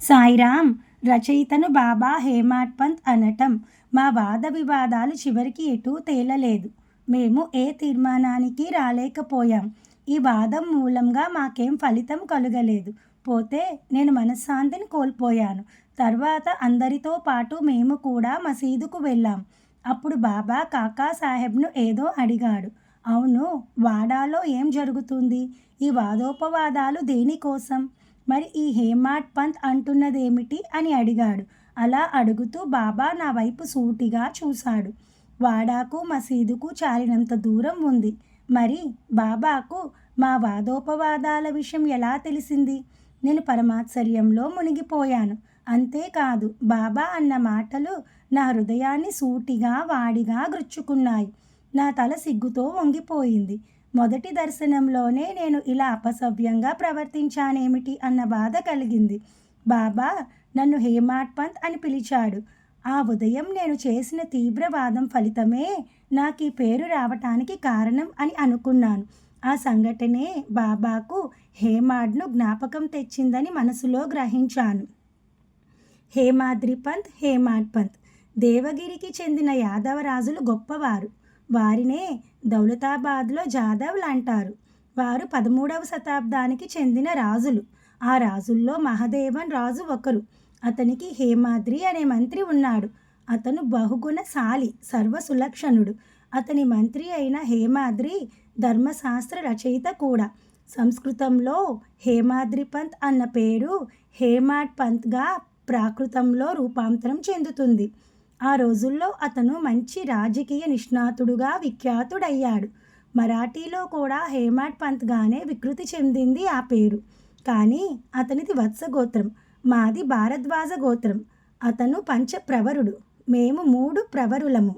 సాయిరామ్. రచయితను బాబా హేమాడ్ పంత్ అనటం. మా వాద వివాదాలు చివరికి ఎటూ తేలలేదు. మేము ఏ తీర్మానానికి రాలేకపోయాం. ఈ వాదం మూలంగా మాకేం ఫలితం కలుగలేదు. పోతే నేను మనశ్శాంతిని కోల్పోయాను. తర్వాత అందరితో పాటు మేము కూడా మసీదుకు వెళ్ళాం. అప్పుడు బాబా కాకా సాహెబ్ను ఏదో అడిగాడు. అవును, వాడాలో ఏం జరుగుతుంది? ఈ వాదోపవాదాలు దేనికోసం? మరి ఈ హేమాడ్ పంత్ అంటున్నదేమిటి అని అడిగాడు. అలా అడుగుతూ బాబా నా వైపు సూటిగా చూశాడు. వాడాకు మసీదుకు చాలినంత దూరం ఉంది. మరి బాబాకు మా వాదోపవాదాల విషయం ఎలా తెలిసింది? నేను పరమాశ్చర్యంలో మునిగిపోయాను. అంతేకాదు, బాబా అన్న మాటలు నా హృదయాన్ని సూటిగా వాడిగా గుచ్చుకున్నాయి. నా తల సిగ్గుతో వంగిపోయింది. మొదటి దర్శనంలోనే నేను ఇలా అపసవ్యంగా ప్రవర్తించానేమిటి అన్న బాధ కలిగింది. బాబా నన్ను హేమాడ్ పంత్ అని పిలిచాడు. ఆ ఉదయం నేను చేసిన తీవ్రవాదం ఫలితమే నాకు ఈ పేరు రావటానికి కారణం అని అనుకున్నాను. ఆ సంఘటనే బాబాకు హేమాడ్ను జ్ఞాపకం తెచ్చిందని మనసులో గ్రహించాను. హేమాద్రి పంత్, హేమాడ్ పంత్ దేవగిరికి చెందిన యాదవ రాజులు గొప్పవారు. వారినే దౌలతాబాద్లో జాదవ్లు అంటారు. వారు 13వ శతాబ్దానికి చెందిన రాజులు. ఆ రాజుల్లో మహదేవన్ రాజు ఒకరు. అతనికి హేమాద్రి అనే మంత్రి ఉన్నాడు. అతను బహుగుణశాలి, సర్వసులక్షణుడు. అతని మంత్రి అయిన హేమాద్రి ధర్మశాస్త్ర రచయిత కూడా. సంస్కృతంలో హేమాద్రి పంత్ అన్న పేరు హేమాడ్ పంత్గా ప్రాకృతంలో రూపాంతరం చెందుతుంది. ఆ రోజుల్లో అతను మంచి రాజకీయ నిష్ణాతుడుగా విఖ్యాతుడయ్యాడు. మరాఠీలో కూడా హేమాడ్ పంత్గానే వికృతి చెందింది ఆ పేరు. కానీ అతనిది వత్సగోత్రం, మాది భారద్వాజ గోత్రం. అతను పంచప్రవరుడు, మేము 3 ప్రవరులము.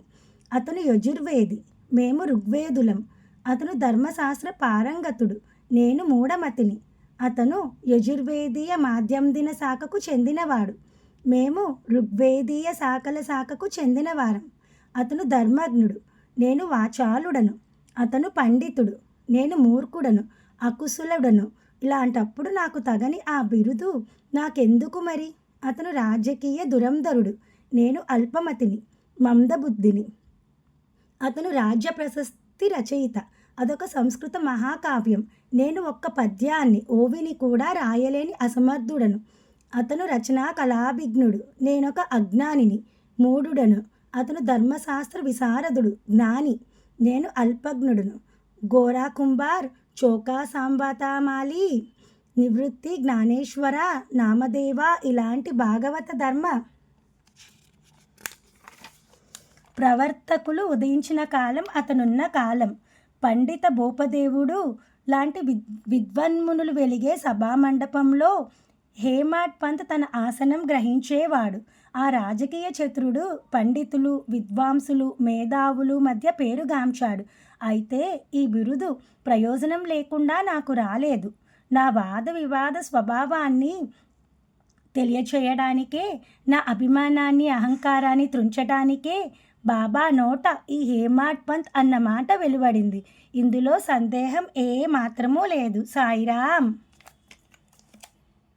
అతను యజుర్వేది, మేము ఋగ్వేదులం. అతను ధర్మశాస్త్ర పారంగతుడు, నేను మూఢమతిని. అతను యజుర్వేదీయ మాధ్యందిన శాఖకు చెందినవాడు, మేము ఋగ్వేదీయ శాఖకు చెందినవారం. అతను ధర్మజ్ఞుడు, నేను వాచాలుడను. అతను పండితుడు, నేను మూర్ఖుడను, అకుశలుడను. ఇలాంటప్పుడు నాకు తగని ఆ బిరుదు నాకెందుకు మరి? అతను రాజకీయ దురంధరుడు, నేను అల్పమతిని, మందబుద్ధిని. అతను రాజ్య ప్రశస్తి రచయిత, అదొక సంస్కృత మహాకావ్యం. నేను ఒక్క పద్యాన్ని, ఓవిని కూడా రాయలేని అసమర్థుడను. అతను రచనా కళాభిజ్ఞుడు, నేనొక అజ్ఞానిని, మూఢుడను. అతను ధర్మశాస్త్ర విశారదుడు, జ్ఞాని, నేను అల్పజ్ఞుడును. గోరా కుంభార్, చోకా సాంబతామాలి, నివృత్తి జ్ఞానేశ్వర, నామదేవ ఇలాంటి భాగవత ధర్మ ప్రవర్తకులు ఉదయించిన కాలం అతనున్న కాలం. పండిత భూపదేవుడు లాంటి విద్వన్మునులు వెలిగే సభామండపంలో హేమాడ్ పంత్ తన ఆసనం గ్రహించేవాడు. ఆ రాజకీయ చతురుడు పండితులు, విద్వాంసులు, మేధావులు మధ్య పేరుగాంచాడు. అయితే ఈ బిరుదు ప్రయోజనం లేకుండా నాకు రాలేదు. నా వాద వివాద స్వభావాన్ని తెలియచేయడానికే, నా అభిమానాన్ని, అహంకారాన్ని త్రుంచడానికే బాబా నోట ఈ హేమాడ్ పంత్ అన్న మాట వెలువడింది. ఇందులో సందేహం ఏ మాత్రమూ లేదు. సాయిరామ్.